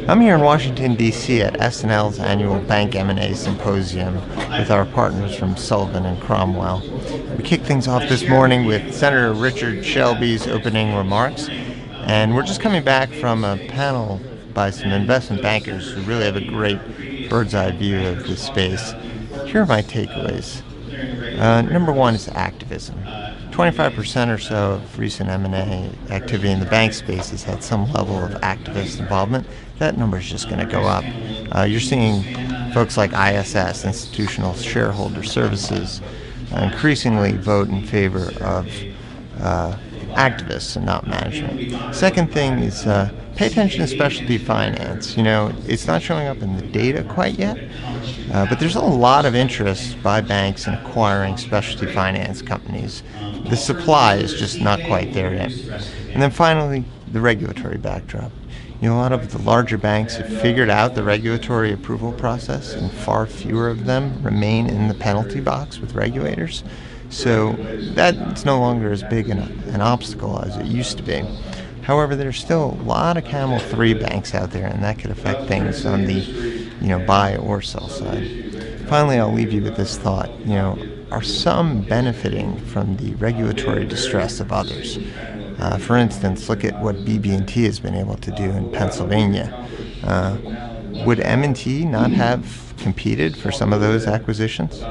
I'm here in Washington, D.C. at SNL's annual Bank M&A Symposium with our partners from Sullivan and Cromwell. We kicked things off this morning with Senator Richard Shelby's opening remarks, and we're just coming back from a panel by some investment bankers who really have a great bird's eye view of the space. Here are my takeaways. Number one is activism. 25% or so of recent M&A activity in the bank space has had some level of activist involvement. That number is just going to go up. You're seeing folks like ISS, Institutional Shareholder Services, increasingly vote in favor of activists and not management. Second thing is pay attention to specialty finance. It's not showing up in the data quite yet, but there's a lot of interest by banks in acquiring specialty finance companies. The supply is just not quite there yet. And then finally, the regulatory backdrop. A lot of the larger banks have figured out the regulatory approval process, and far fewer of them remain in the penalty box with regulators. So that's no longer as big an obstacle as it used to be. However, there's still a lot of Camel 3 banks out there, and that could affect things on the buy or sell side. Finally, I'll leave you with this thought. Are some benefiting from the regulatory distress of others? For instance, look at what BB&T has been able to do in Pennsylvania. Would M&T not have competed for some of those acquisitions?